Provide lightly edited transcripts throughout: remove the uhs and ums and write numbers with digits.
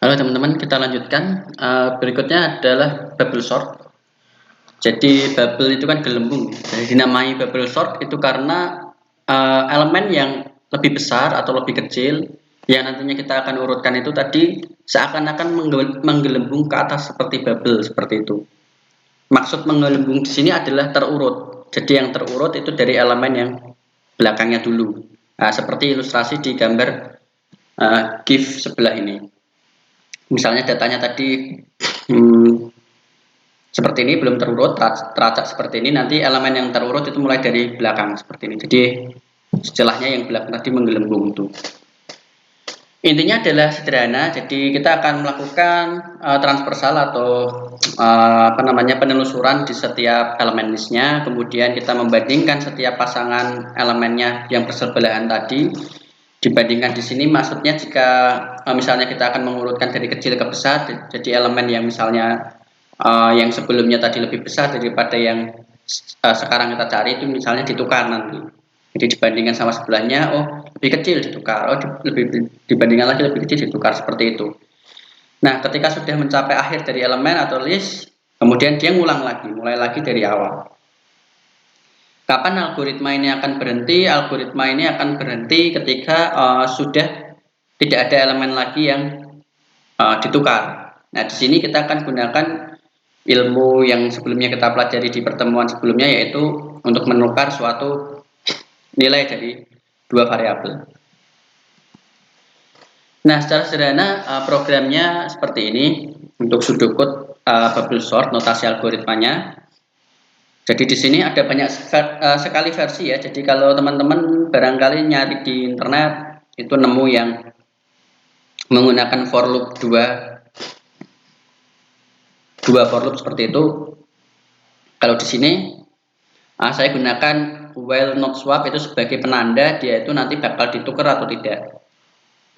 Halo teman-teman, kita lanjutkan. Berikutnya adalah bubble sort. Jadi bubble itu kan gelembung. Jadi dinamai bubble sort itu karena elemen yang lebih besar atau lebih kecil yang nantinya kita akan urutkan itu tadi seakan-akan menggelembung ke atas seperti bubble seperti itu. Maksud menggelembung di sini adalah terurut. Jadi yang terurut itu dari elemen yang belakangnya dulu. Nah, seperti ilustrasi di gambar GIF sebelah ini. Misalnya datanya tadi seperti ini, belum terurut, teracak seperti ini, nanti elemen yang terurut itu mulai dari belakang seperti ini. Jadi istilahnya yang belakang tadi menggelembung itu. Intinya adalah sederhana, jadi kita akan melakukan transversal atau penelusuran di setiap elemen listnya, kemudian kita membandingkan setiap pasangan elemennya yang bersebelahan tadi. Dibandingkan di sini maksudnya jika misalnya kita akan mengurutkan dari kecil ke besar, jadi elemen yang misalnya yang sebelumnya tadi lebih besar daripada yang sekarang kita cari itu misalnya ditukar nanti. Jadi dibandingkan sama sebelahnya, oh lebih kecil ditukar, oh lebih dibandingkan lagi lebih kecil ditukar seperti itu. Nah, ketika sudah mencapai akhir dari elemen atau list, kemudian dia ngulang lagi, mulai lagi dari awal. Kapan algoritma ini akan berhenti? Algoritma ini akan berhenti ketika sudah tidak ada elemen lagi yang ditukar. Nah, di sini kita akan gunakan ilmu yang sebelumnya kita pelajari di pertemuan sebelumnya, yaitu untuk menukar suatu nilai dari dua variabel. Nah, secara sederhana programnya seperti ini untuk pseudocode bubble sort, notasi algoritmanya. Jadi di sini ada banyak sekali versi ya. Jadi kalau teman-teman barangkali nyari di internet itu nemu yang menggunakan for loop dua for loop seperti itu. Kalau di sini saya gunakan while not swap itu sebagai penanda dia itu nanti bakal ditukar atau tidak.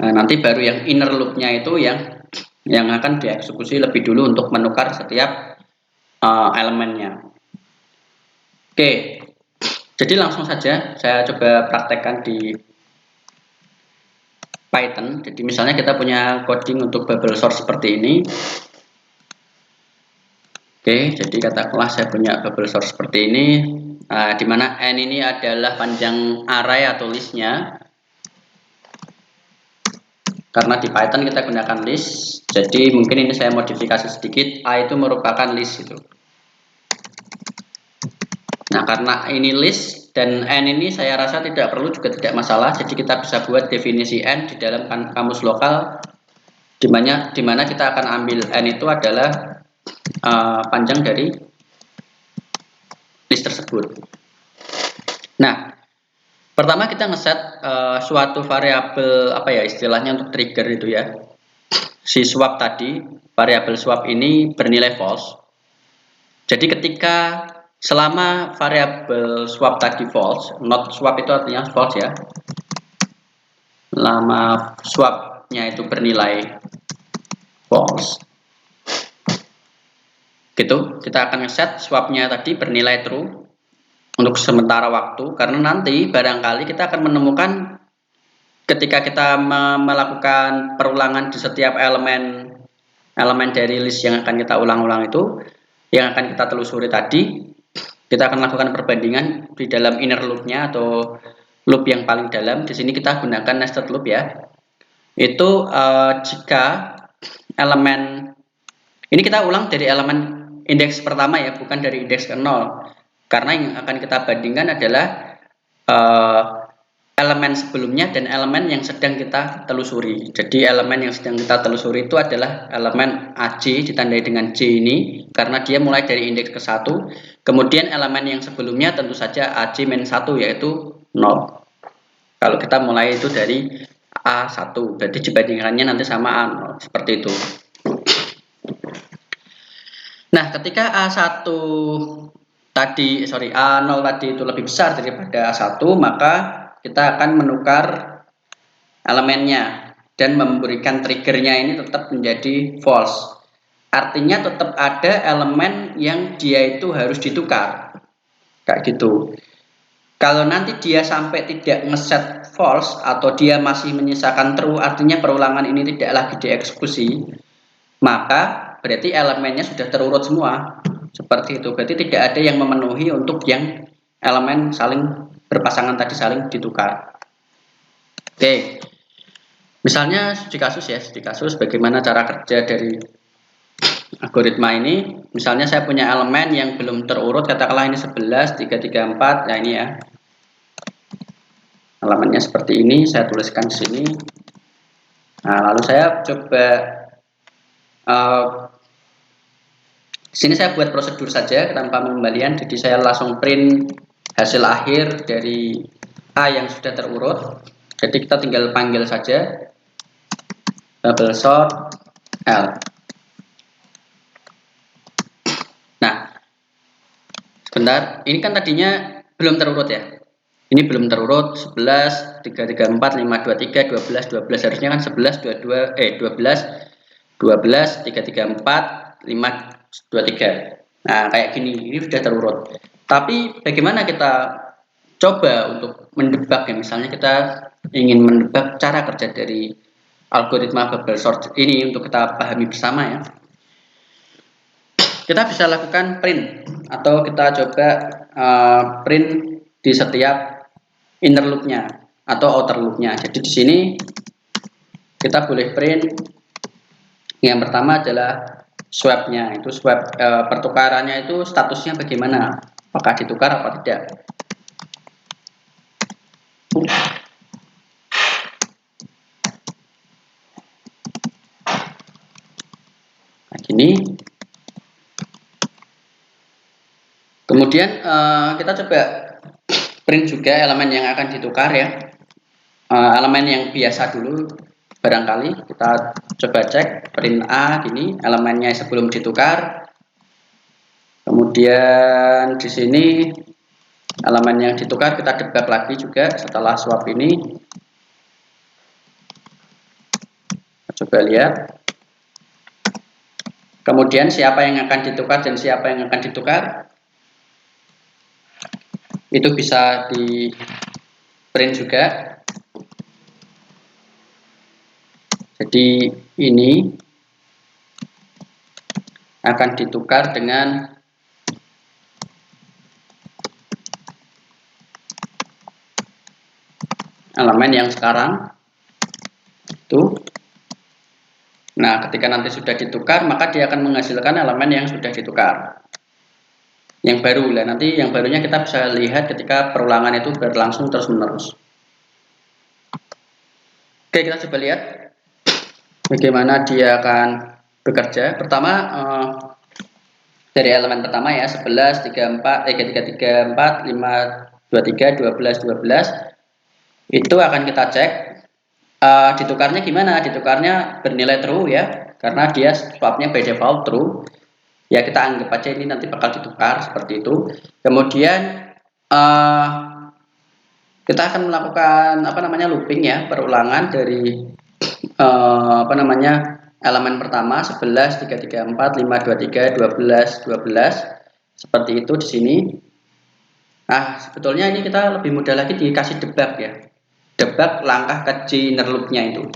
Nah, nanti baru yang inner loopnya itu yang akan dieksekusi lebih dulu untuk menukar setiap elemennya. Oke, jadi langsung saja saya coba praktekkan di Python. Jadi misalnya kita punya coding untuk bubble sort seperti ini. Oke, jadi katakanlah saya punya bubble sort seperti ini, di mana n ini adalah panjang array atau listnya. Karena di Python kita gunakan list, jadi mungkin ini saya modifikasi sedikit. A itu merupakan list itu. Nah, karena ini list dan n ini saya rasa tidak perlu juga tidak masalah. Jadi kita bisa buat definisi n di dalam kamus lokal, di mana kita akan ambil n itu adalah panjang dari list tersebut. Nah, pertama kita ngeset suatu variabel apa ya istilahnya untuk trigger itu ya. Si swap tadi, variabel swap ini bernilai false. Jadi ketika selama variabel swap tadi false, not swap itu artinya false ya. Lama swapnya itu bernilai false. Gitu, kita akan ngeset swapnya tadi bernilai true untuk sementara waktu, karena nanti barangkali kita akan menemukan ketika kita melakukan perulangan di setiap elemen dari list yang akan kita ulang-ulang itu, yang akan kita telusuri tadi, kita akan lakukan perbandingan di dalam inner loopnya atau loop yang paling dalam. Di sini kita gunakan nested loop ya. Itu jika elemen ini kita ulang dari elemen indeks pertama ya, bukan dari indeks ke 0. Karena yang akan kita bandingkan adalah elemen sebelumnya dan elemen yang sedang kita telusuri. Jadi elemen yang sedang kita telusuri itu adalah elemen AC ditandai dengan J ini karena dia mulai dari indeks ke 1. Kemudian elemen yang sebelumnya tentu saja AC-1 yaitu 0. Kalau kita mulai itu dari A1, berarti dibandingkannya nanti sama A0 seperti itu. Nah, ketika A1 tadi, A0 tadi itu lebih besar daripada A1, maka kita akan menukar elemennya dan memberikan triggernya ini tetap menjadi false. Artinya tetap ada elemen yang dia itu harus ditukar. Kayak gitu. Kalau nanti dia sampai tidak ngeset false atau dia masih menyisakan true, artinya perulangan ini tidak lagi dieksekusi, maka berarti elemennya sudah terurut semua. Seperti itu. Berarti tidak ada yang memenuhi untuk yang elemen saling berpasangan tadi saling ditukar. Oke. Misalnya di kasus bagaimana cara kerja dari algoritma ini. Misalnya saya punya elemen yang belum terurut, katakanlah ini 11, 3, 3, 4. Nah, ini ya. Elemennya seperti ini, saya tuliskan di sini. Nah, lalu saya coba sini saya buat prosedur saja tanpa pengembalian. Jadi saya langsung print hasil akhir dari A yang sudah terurut. Jadi kita tinggal panggil saja bubble sort L. Nah, sebentar, ini kan tadinya belum terurut ya. Ini belum terurut 11, 3, 3, 4, 5, 2, 3, 12, 12. Harusnya kan 11, 22, 12, 12, 3, 3, 4, 5, 2, 3. Nah, kayak gini, ini sudah terurut. Tapi bagaimana kita coba untuk mendebak ya, misalnya kita ingin mendebak cara kerja dari algoritma bubble sort ini untuk kita pahami bersama ya. Kita bisa lakukan print atau kita coba print di setiap inner loopnya atau outer loopnya. Jadi di sini kita boleh print yang pertama adalah swapnya, itu swap pertukarannya itu statusnya bagaimana, apakah ditukar apa tidak. Nah, gini. Kemudian kita coba print juga elemen yang akan ditukar ya, elemen yang biasa dulu barangkali. Kita coba cek print A gini, elemennya sebelum ditukar. Kemudian di sini elemen yang ditukar kita debug lagi juga setelah swap ini. Coba lihat. Kemudian siapa yang akan ditukar dan siapa yang akan ditukar, itu bisa di print juga. Jadi ini akan ditukar dengan elemen yang sekarang itu. Nah, ketika nanti sudah ditukar, maka dia akan menghasilkan elemen yang sudah ditukar, yang baru lah. Nanti yang barunya kita bisa lihat ketika perulangan itu berlangsung terus menerus. Oke, kita coba lihat bagaimana dia akan bekerja. Pertama dari elemen pertama ya, 11, 3, 4, 3, 3, 4, 5, 2, 3, 12, 12. Itu akan kita cek ditukarnya gimana. Ditukarnya bernilai true ya, karena dia swapnya by default true ya. Kita anggap aja ini nanti bakal ditukar seperti itu. Kemudian kita akan melakukan looping ya, perulangan dari elemen pertama 11, 3, 3, 4, 5, 2, 3, 12, 12 seperti itu di sini. Nah, sebetulnya ini kita lebih mudah lagi dikasih debug ya. Debug langkah ke inner loop-nya itu.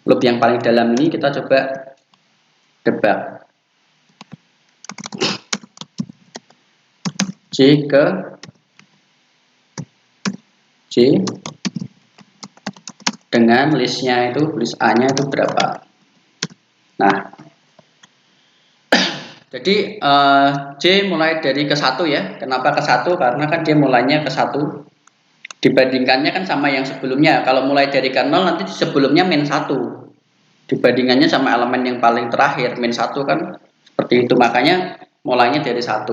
Loop yang paling dalam ini kita coba debug. J ke J dengan listnya itu, list A-nya itu berapa. Nah, jadi J mulai dari ke 1 ya. Kenapa ke 1? Karena kan dia mulainya ke 1. Dibandingkannya kan sama yang sebelumnya. Kalau mulai dari ke 0 nanti sebelumnya min 1. Dibandingannya sama elemen yang paling terakhir min 1 kan seperti itu. Makanya mulainya dari 1.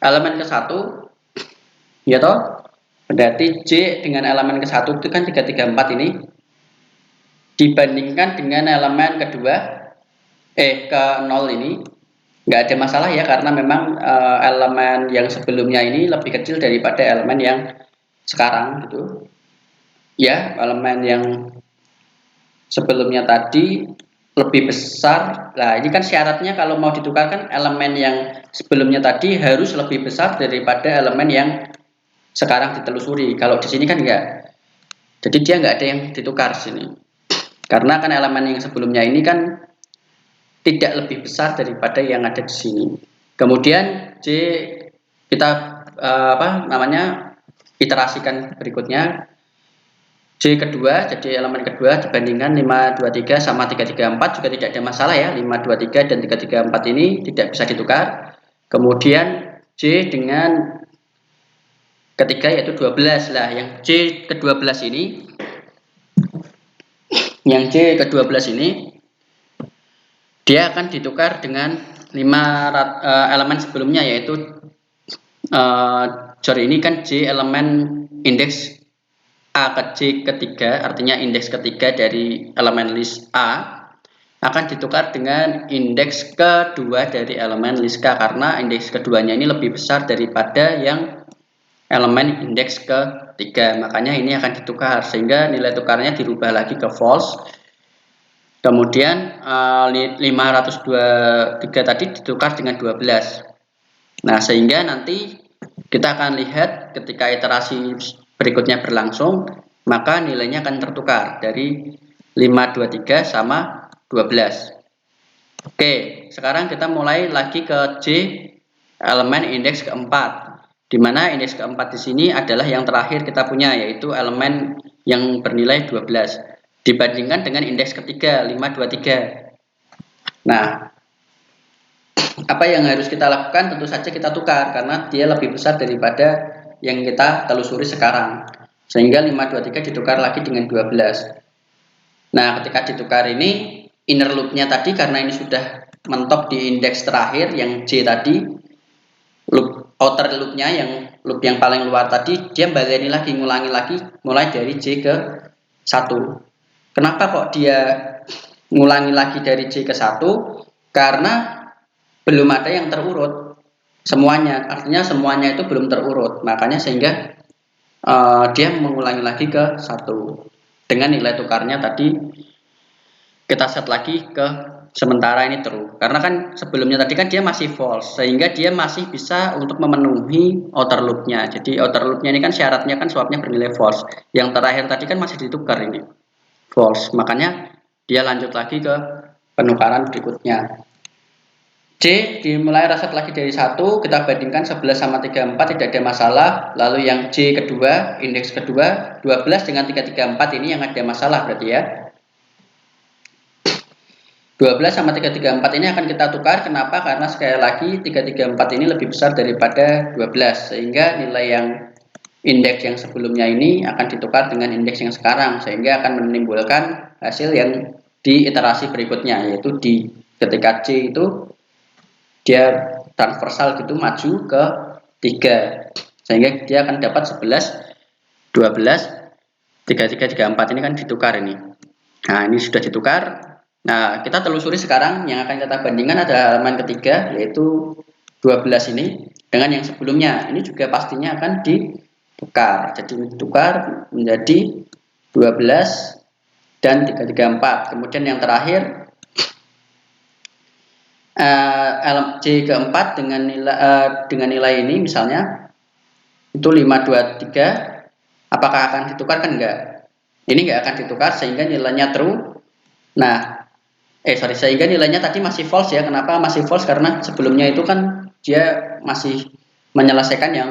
Elemen ke 1 ya toh. Berarti J dengan elemen ke 1 itu kan 3, 3, 4 ini. Dibandingkan dengan elemen kedua ke 0 ini nggak ada masalah ya, karena memang elemen yang sebelumnya ini lebih kecil daripada elemen yang sekarang gitu ya. Elemen yang sebelumnya tadi lebih besar. Nah, ini kan syaratnya kalau mau ditukarkan elemen yang sebelumnya tadi harus lebih besar daripada elemen yang sekarang ditelusuri. Kalau di sini kan enggak. Jadi dia nggak ada yang ditukar sini. Karena kan elemen yang sebelumnya ini kan tidak lebih besar daripada yang ada di sini. Kemudian J kita iterasikan berikutnya. J kedua, jadi elemen kedua dibandingkan 5, 2, 3 sama 3, 3, 4 juga tidak ada masalah ya. 5, 2, 3 dan 3, 3, 4 ini tidak bisa ditukar. Kemudian J dengan ketiga yaitu 12 lah. Yang J ke-12 ini, dia akan ditukar dengan 5 elemen sebelumnya, yaitu ini kan J elemen indeks A ke J ketiga, artinya indeks ketiga dari elemen list A akan ditukar dengan indeks kedua dari elemen list K, karena indeks keduanya ini lebih besar daripada yang elemen indeks ketiga, makanya ini akan ditukar sehingga nilai tukarnya dirubah lagi ke false. Kemudian 523 tadi ditukar dengan 12. Nah, sehingga nanti kita akan lihat ketika iterasi berikutnya berlangsung, maka nilainya akan tertukar dari 523 sama 12. Oke, sekarang kita mulai lagi ke J elemen indeks keempat, di mana indeks keempat di sini adalah yang terakhir kita punya, yaitu elemen yang bernilai 12 dibandingkan dengan indeks ketiga 523. Nah, apa yang harus kita lakukan? Tentu saja kita tukar karena dia lebih besar daripada yang kita telusuri sekarang, sehingga 523 ditukar lagi dengan 12. Nah, ketika ditukar ini, inner loopnya tadi karena ini sudah mentok di indeks terakhir yang J tadi, outer loopnya yang loop yang paling luar tadi, dia baleni lagi, ngulangi lagi mulai dari J ke 1. Kenapa kok dia ngulangi lagi dari J ke 1? Karena belum ada yang terurut semuanya, artinya semuanya itu belum terurut, makanya sehingga dia mengulangi lagi ke 1 dengan nilai tukarnya tadi kita set lagi ke sementara ini true, karena kan sebelumnya tadi kan dia masih false, sehingga dia masih bisa untuk memenuhi outer loopnya. Jadi outer loopnya ini kan syaratnya kan swapnya bernilai false, yang terakhir tadi kan masih ditukar ini false, makanya dia lanjut lagi ke penukaran berikutnya. J dimulai reset lagi dari 1, kita bandingkan 11 sama 34 tidak ada masalah. Lalu yang J kedua, indeks kedua 12 dengan 334 ini yang ada masalah berarti ya. 12 sama 334 ini akan kita tukar. Kenapa? Karena sekali lagi 334 ini lebih besar daripada 12, sehingga nilai yang indeks yang sebelumnya ini akan ditukar dengan indeks yang sekarang, sehingga akan menimbulkan hasil yang di iterasi berikutnya, yaitu di ketika C itu dia transversal gitu maju ke 3, sehingga dia akan dapat 11, 12, 33, 34 ini kan ditukar ini. Nah, ini sudah ditukar. Nah, kita telusuri sekarang yang akan kita bandingkan adalah elemen ketiga, yaitu 12 ini dengan yang sebelumnya. Ini juga pastinya akan ditukar. Jadi ditukar menjadi 12 dan 334. Kemudian yang terakhir J keempat dengan nilai ini misalnya itu 523, apakah akan ditukar? Kan enggak, ini enggak akan ditukar sehingga nilainya true. Nah, sehingga nilainya tadi masih false ya. Kenapa masih false? Karena sebelumnya itu kan dia masih menyelesaikan yang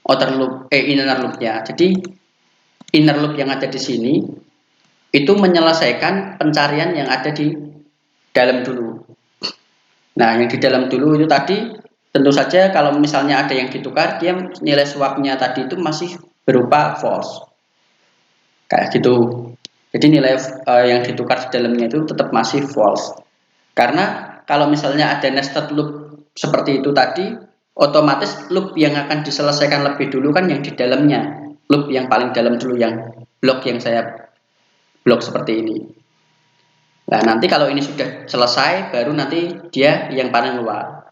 outer loop, inner loopnya. Jadi inner loop yang ada di sini itu menyelesaikan pencarian yang ada di dalam dulu. Nah, yang di dalam dulu itu tadi tentu saja kalau misalnya ada yang ditukar, dia nilai swapnya tadi itu masih berupa false, kayak gitu. Jadi nilai yang ditukar di dalamnya itu tetap masih false. Karena kalau misalnya ada nested loop seperti itu tadi, otomatis loop yang akan diselesaikan lebih dulu kan yang di dalamnya, loop yang paling dalam dulu, yang blok yang saya blok seperti ini. Nah, nanti kalau ini sudah selesai, baru nanti dia yang paling luar.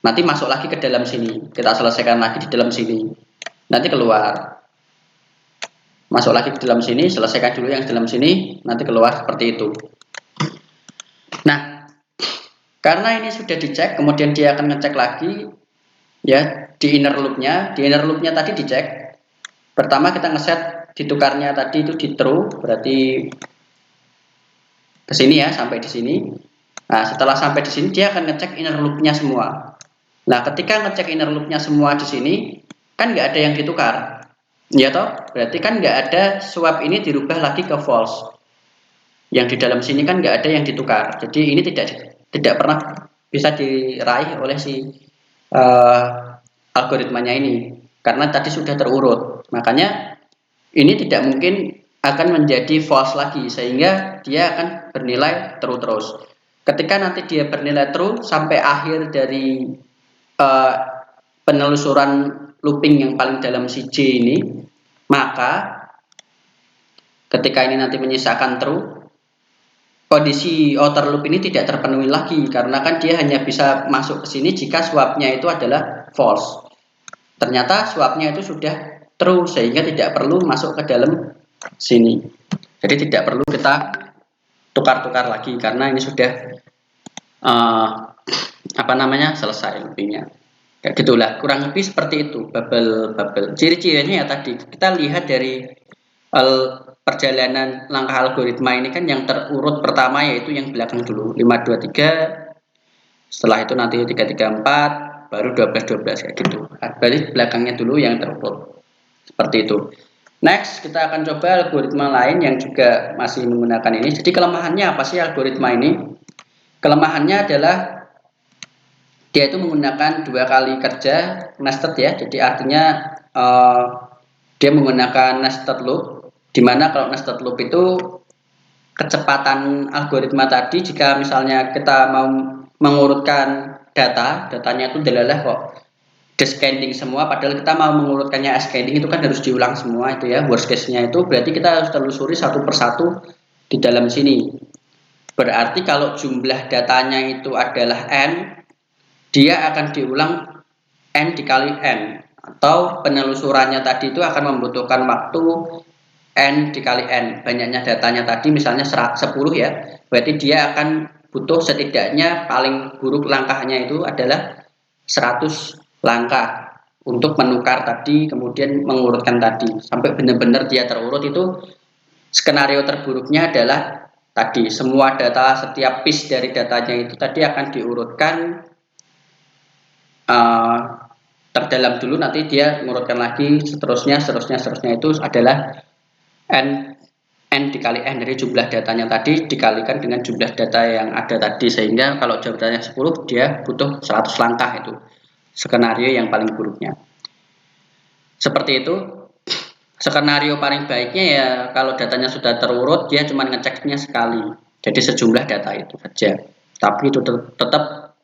Nanti masuk lagi ke dalam sini, kita selesaikan lagi di dalam sini. Nanti keluar. Masuk lagi ke dalam sini, selesaikan dulu yang di dalam sini, nanti keluar seperti itu. Nah, karena ini sudah dicek, kemudian dia akan ngecek lagi ya di inner loopnya. Di inner loopnya tadi dicek. Pertama kita ngeset ditukarnya tadi itu di true, berarti ke sini ya, sampai di sini. Nah, setelah sampai di sini dia akan ngecek inner loop-nya semua. Nah, ketika ngecek inner loop-nya semua di sini, kan nggak ada yang ditukar. Ya toh? Berarti kan nggak ada swap ini dirubah lagi ke false. Yang di dalam sini kan nggak ada yang ditukar. Jadi ini tidak pernah bisa diraih oleh si algoritmanya ini. Karena tadi sudah terurut. Makanya ini tidak mungkin akan menjadi false lagi, sehingga dia akan bernilai true terus. Ketika nanti dia bernilai true sampai akhir dari penelusuran looping yang paling dalam si J ini, maka ketika ini nanti menyisakan true, kondisi outer loop ini tidak terpenuhi lagi, karena kan dia hanya bisa masuk ke sini jika swapnya itu adalah false. Ternyata swapnya itu sudah true, sehingga tidak perlu masuk ke dalam sini. Jadi tidak perlu kita tukar-tukar lagi, karena ini sudah selesai loopingnya. Kayak gitulah, kurang lebih seperti itu bubble. Ciri-cirinya ya tadi kita lihat dari perjalanan langkah algoritma ini kan, yang terurut pertama yaitu yang belakang dulu 523, setelah itu nanti 334, baru 12 kayak gitu. Berarti belakangnya dulu yang terurut seperti itu. Next, kita akan coba algoritma lain yang juga masih menggunakan ini. Jadi kelemahannya apa sih algoritma ini? Kelemahannya adalah dia itu menggunakan 2 kali kerja nested ya. Jadi artinya dia menggunakan nested loop, dimana kalau nested loop itu kecepatan algoritma tadi, jika misalnya kita mau mengurutkan datanya itu adalah kok descending semua, padahal kita mau mengurutkannya ascending, itu kan harus diulang semua itu ya, worst case-nya itu berarti kita harus telusuri satu persatu di dalam sini. Berarti kalau jumlah datanya itu adalah n, dia akan diulang n dikali n, atau penelusurannya tadi itu akan membutuhkan waktu n dikali n. Banyaknya datanya tadi misalnya 10 ya, berarti dia akan butuh setidaknya paling buruk langkahnya itu adalah 100 langkah untuk menukar tadi, kemudian mengurutkan tadi sampai benar-benar dia terurut. Itu skenario terburuknya adalah tadi semua data, setiap piece dari datanya itu tadi akan diurutkan terdalam dulu, nanti dia mengurutkan lagi seterusnya itu adalah n dikali n dari jumlah datanya tadi dikalikan dengan jumlah data yang ada tadi, sehingga kalau jawabannya 10 dia butuh 100 langkah. Itu skenario yang paling buruknya. Seperti itu. Skenario paling baiknya ya kalau datanya sudah terurut, dia cuma ngeceknya sekali, jadi sejumlah data itu saja, tapi itu tetap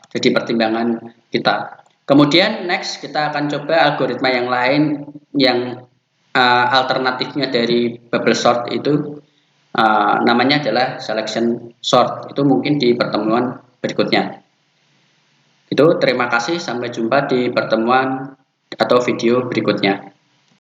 jadi pertimbangan kita. Kemudian next kita akan coba algoritma yang lain yang alternatifnya dari bubble sort itu, namanya adalah selection sort. Itu mungkin di pertemuan berikutnya. Itu terima kasih, sampai jumpa di pertemuan atau video berikutnya.